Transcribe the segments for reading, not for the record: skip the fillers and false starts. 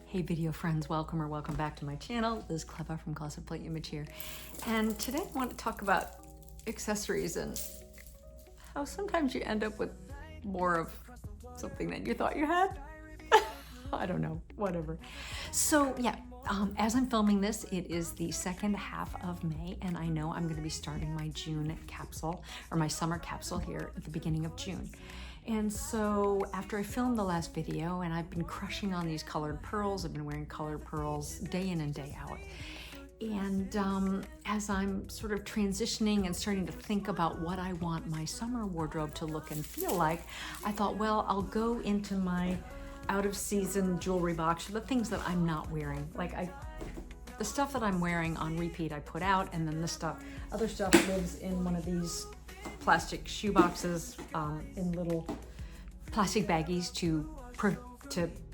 Hey video friends, welcome or welcome back to my channel. Liz Clever from closetplayimage here. And today I want to talk about accessories and how sometimes you end up with more of something than you thought you had. I don't know, whatever. So yeah, as I'm filming this, it is the second half of May, and I know I'm going to be starting my June capsule, or my summer capsule here at the beginning of June. And so after I filmed the last video, and I've been crushing on these colored pearls, I've been wearing colored pearls day in and day out. And as I'm sort of transitioning and starting to think about what I want my summer wardrobe to look and feel like, I thought, well, I'll go into my out of season jewelry box, the things that I'm not wearing. The stuff that I'm wearing on repeat, I put out, and then other stuff lives in one of these plastic shoe boxes in little plastic baggies to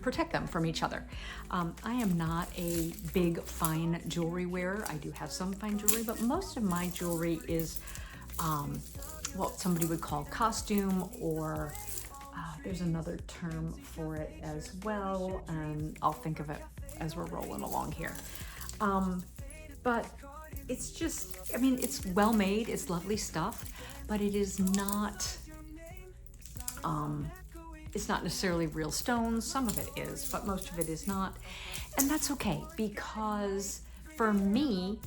protect them from each other. I am not a big fine jewelry wearer. I do have some fine jewelry, but most of my jewelry is what somebody would call costume, or there's another term for it as well, and I'll think of it as we're rolling along here. But it's just, I mean, it's well made, it's lovely stuff, but it is not, it's not necessarily real stones. Some of it is, but most of it is not. And that's okay, because for me,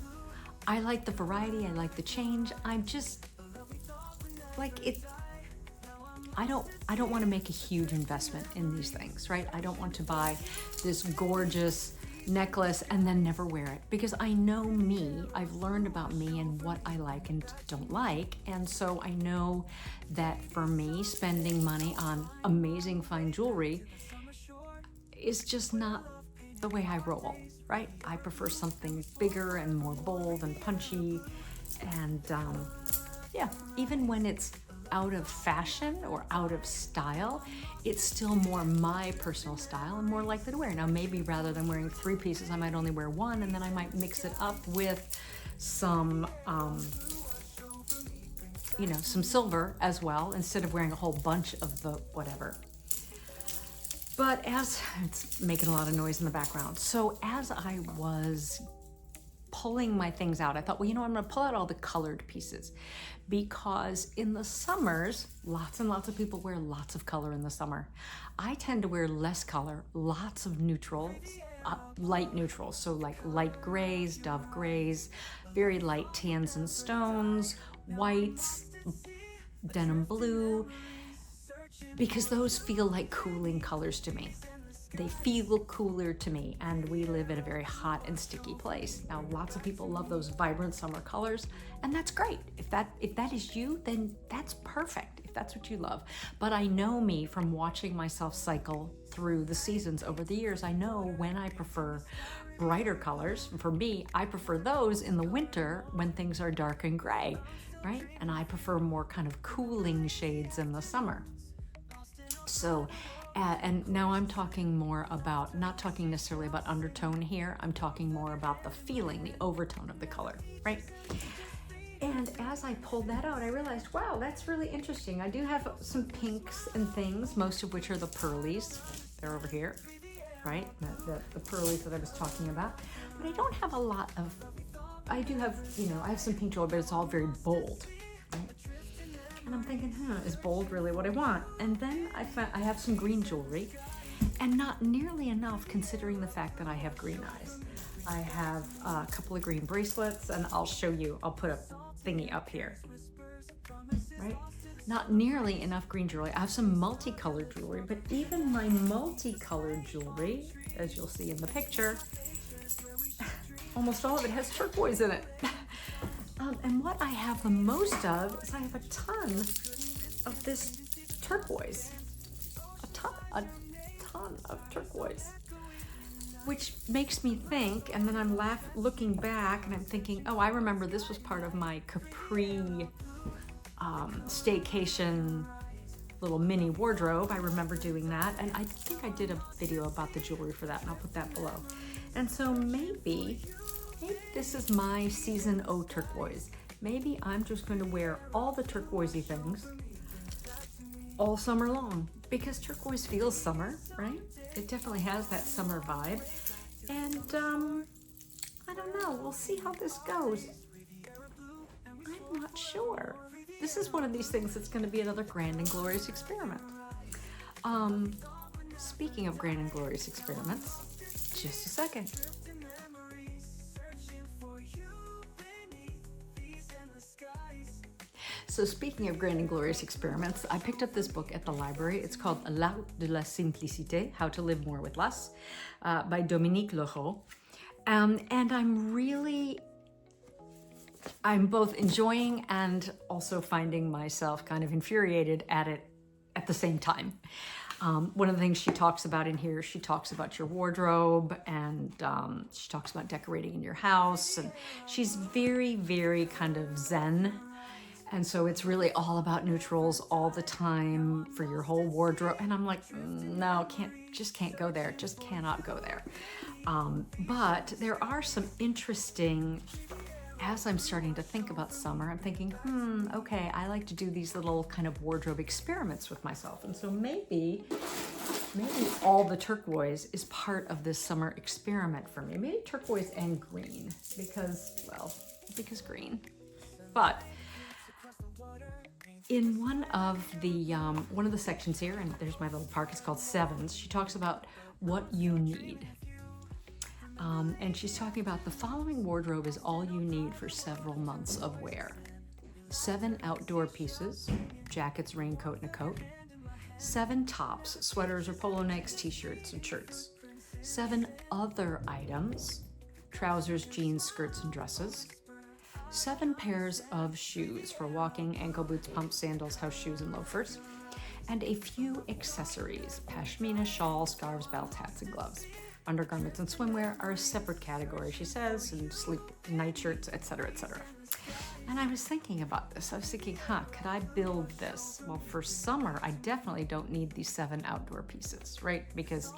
I like the variety, I like the change. I'm just like it. I don't want to make a huge investment in these things, right? I don't want to buy this gorgeous necklace and then never wear it, because I know me. I've learned about me and what I like and don't like, and so I know that for me, spending money on amazing fine jewelry is just not the way I roll, right? I prefer something bigger and more bold and punchy, and yeah, even when it's out of fashion or out of style, it's still more my personal style and more likely to wear. Now, maybe rather than wearing 3 pieces, I might only wear 1, and then I might mix it up with some, some silver as well, instead of wearing a whole bunch of the whatever. But as it's making a lot of noise in the background. So as I was pulling my things out, I thought, well, I'm going to pull out all the colored pieces, because in the summers, lots and lots of people wear lots of color in the summer. I tend to wear less color, lots of neutrals, light neutrals, so like light grays, dove grays, very light tans and stones, whites, denim blue, because those feel like cooling colors to me. They feel cooler to me, and we live in a very hot and sticky place. Now, lots of people love those vibrant summer colors, and that's great. If that is you, then that's perfect, if that's what you love. But I know me from watching myself cycle through the seasons over the years. I know when I prefer brighter colors. For me, I prefer those in the winter when things are dark and gray, right? And I prefer more kind of cooling shades in the summer. So, and now I'm talking more about, not talking necessarily about undertone here, I'm talking more about the feeling, the overtone of the color, right? And as I pulled that out, I realized, wow, that's really interesting. I do have some pinks and things, most of which are the pearlies. They're over here, right? The pearlies that I was talking about. But I don't have a lot of, I do have, I have some pink jewelry, but it's all very bold, right? And I'm thinking, is bold really what I want? And then I have some green jewelry, and not nearly enough considering the fact that I have green eyes. I have a couple of green bracelets, and I'll show you, I'll put a thingy up here, right? Not nearly enough green jewelry. I have some multicolored jewelry, but even my multicolored jewelry, as you'll see in the picture, almost all of it has turquoise in it. And what I have the most of is I have a ton of this turquoise, a ton of turquoise, which makes me think, and then I'm looking back and I'm thinking, oh, I remember this was part of my Capri staycation little mini wardrobe. I remember doing that, and I think I did a video about the jewelry for that, and I'll put that below. And so maybe this is my season O turquoise. Maybe I'm just going to wear all the turquoisey things all summer long, because turquoise feels summer, right? It definitely has that summer vibe. And I don't know, we'll see how this goes. I'm not sure. This is one of these things that's going to be another grand and glorious experiment. Speaking of grand and glorious experiments, just a second. So speaking of grand and glorious experiments, I picked up this book at the library. It's called L'Art de la Simplicité, How to Live More with Less, by Dominique Leroux. And I'm both enjoying and also finding myself kind of infuriated at it at the same time. One of the things she talks about in here, she talks about your wardrobe, and she talks about decorating in your house, and she's very, very kind of zen. And so it's really all about neutrals all the time for your whole wardrobe. And I'm like, no, can't go there. Just cannot go there. But there are some interesting, as I'm starting to think about summer, I'm thinking, okay, I like to do these little kind of wardrobe experiments with myself. And so maybe all the turquoise is part of this summer experiment for me. Maybe turquoise and green, because green. But in one of the sections here, and there's my little park, it's called Sevens, she talks about what you need. And she's talking about the following wardrobe is all you need for several months of wear. 7 outdoor pieces, jackets, raincoat, and a coat. 7 tops, sweaters or polo necks, t-shirts, and shirts. 7 other items, trousers, jeans, skirts, and dresses. 7 pairs of shoes for walking, ankle boots, pumps, sandals, house shoes, and loafers. And a few accessories, pashmina, shawls, scarves, belt, hats, and gloves. Undergarments and swimwear are a separate category, she says, and sleep night shirts, etc., etc. And I was thinking about this. I was thinking, could I build this? Well, for summer, I definitely don't need these 7 outdoor pieces, right? Because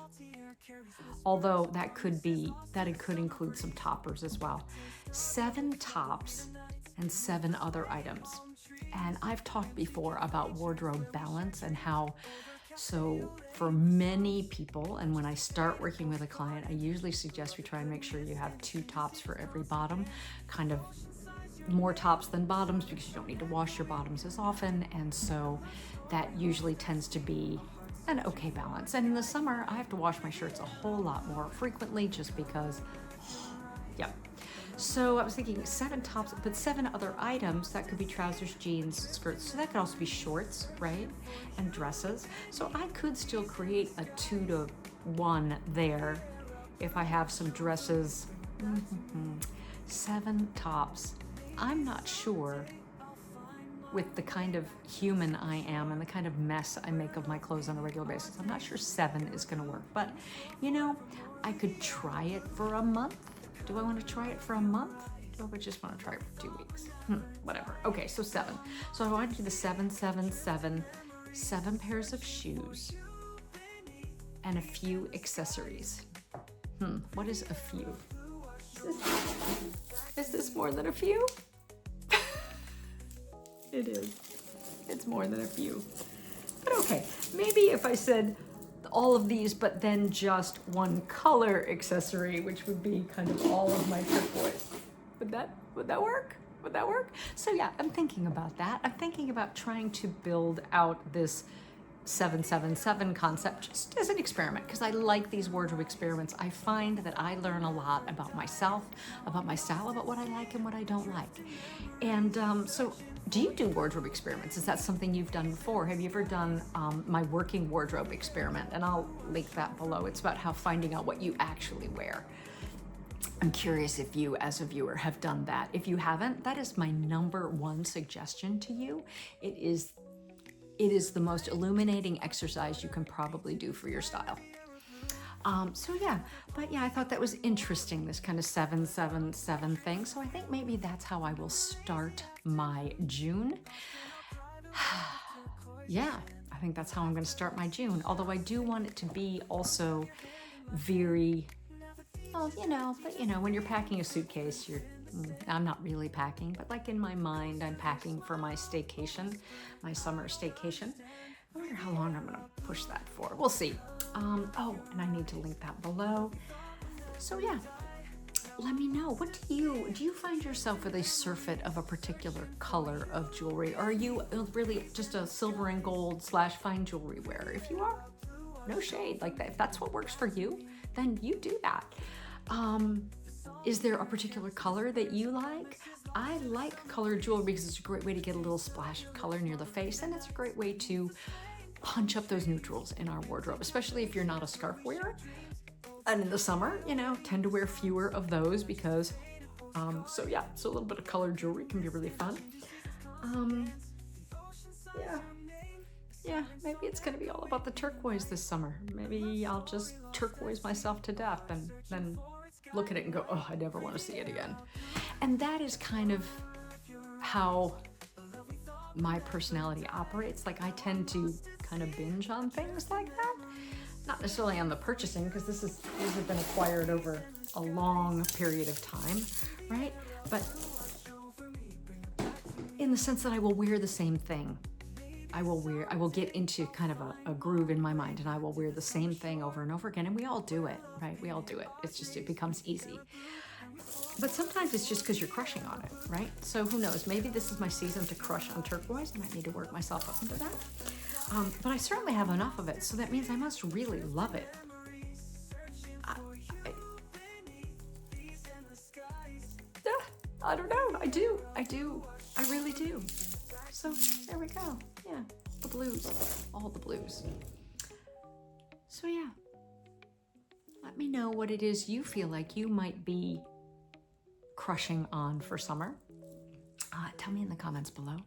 although that could include some toppers as well. 7 tops and 7 other items. And I've talked before about wardrobe balance and how, so for many people, and when I start working with a client, I usually suggest we try and make sure you have 2 tops for every bottom, kind of more tops than bottoms because you don't need to wash your bottoms as often. And so that usually tends to be an okay balance. And in the summer, I have to wash my shirts a whole lot more frequently just because, yeah. So I was thinking 7 tops, but 7 other items. That could be trousers, jeans, skirts. So that could also be shorts, right? And dresses. So I could still create a 2-to-1 there if I have some dresses. 7 tops. I'm not sure, with the kind of human I am and the kind of mess I make of my clothes on a regular basis, I'm not sure 7 is going to work. But, I could try it for a month. Do I want to try it for a month? Or I just want to try it for 2 weeks? Whatever. Okay, so 7. So I want to do the 7, 7, 7, 7 pairs of shoes and a few accessories. What is a few? Is this more than a few? It is. It's more than a few. But okay, maybe if I said all of these, but then just one color accessory, which would be kind of all of my turquoise. Would that work? Would that work? So yeah, I'm thinking about that. I'm thinking about trying to build out this 777 concept just as an experiment, because I like these wardrobe experiments. I find that I learn a lot about myself, about my style, about what I like and what I don't like. And so do you do wardrobe experiments? Is that something you've done before? Have you ever done my working wardrobe experiment? And I'll link that below. It's about how finding out what you actually wear. I'm curious if you, as a viewer, have done that. If you haven't, that is my #1 suggestion to you. It is the most illuminating exercise you can probably do for your style. I thought that was interesting, this kind of 777 thing. So I think maybe that's how I will start my June. Yeah, I think that's how I'm going to start my June. Although I do want it to be also very, when you're packing a suitcase, I'm not really packing, but like in my mind, I'm packing for my staycation, my summer staycation. I wonder how long I'm gonna push that for. We'll see. Oh, and I need to link that below. So yeah, let me know. What do you find yourself with a surfeit of a particular color of jewelry? Or are you really just a silver and gold / fine jewelry wearer? If you are, no shade. Like that, if that's what works for you, then you do that. Is there a particular color that you like? I like colored jewelry because it's a great way to get a little splash of color near the face, and it's a great way to punch up those neutrals in our wardrobe, especially if you're not a scarf wearer. And in the summer, you know, tend to wear fewer of those because, so a little bit of colored jewelry can be really fun. Yeah, maybe it's gonna be all about the turquoise this summer. Maybe I'll just turquoise myself to death and then look at it and go, oh, I never want to see it again. And that is kind of how my personality operates. Like I tend to kind of binge on things like that. Not necessarily on the purchasing, because these have been acquired over a long period of time, right? But in the sense that I will wear the same thing. I will get into kind of a groove in my mind, and I will wear the same thing over and over again. And we all do it, right? We all do it. It's just, it becomes easy. But sometimes it's just because you're crushing on it, right? So who knows? Maybe this is my season to crush on turquoise. I might need to work myself up into that. But I certainly have enough of it, so that means I must really love it. I don't know. I do. I really do. So there we go. Yeah, the blues, all the blues. So yeah, let me know what it is you feel like you might be crushing on for summer. Tell me in the comments below.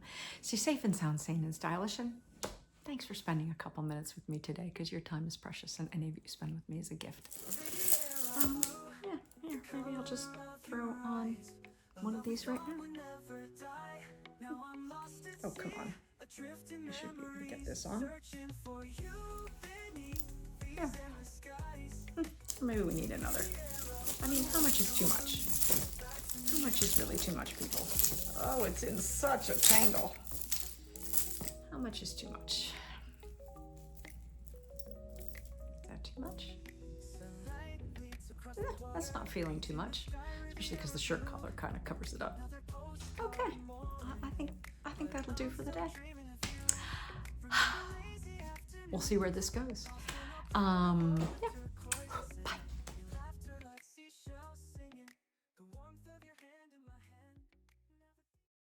Stay safe and sound, sane and stylish, and thanks for spending a couple minutes with me today, because your time is precious, and any of you spend with me is a gift. Yeah, maybe I'll just throw on one of these right now. Oh, come on. I should be able to get this on. Yeah. Maybe we need another. I mean, how much is too much? How much is really too much, people? Oh, it's in such a tangle. How much is too much? Is that too much? That's not feeling too much, especially because the shirt collar kind of covers it up. Okay, I think that'll do for the day. We'll see where this goes. Yeah,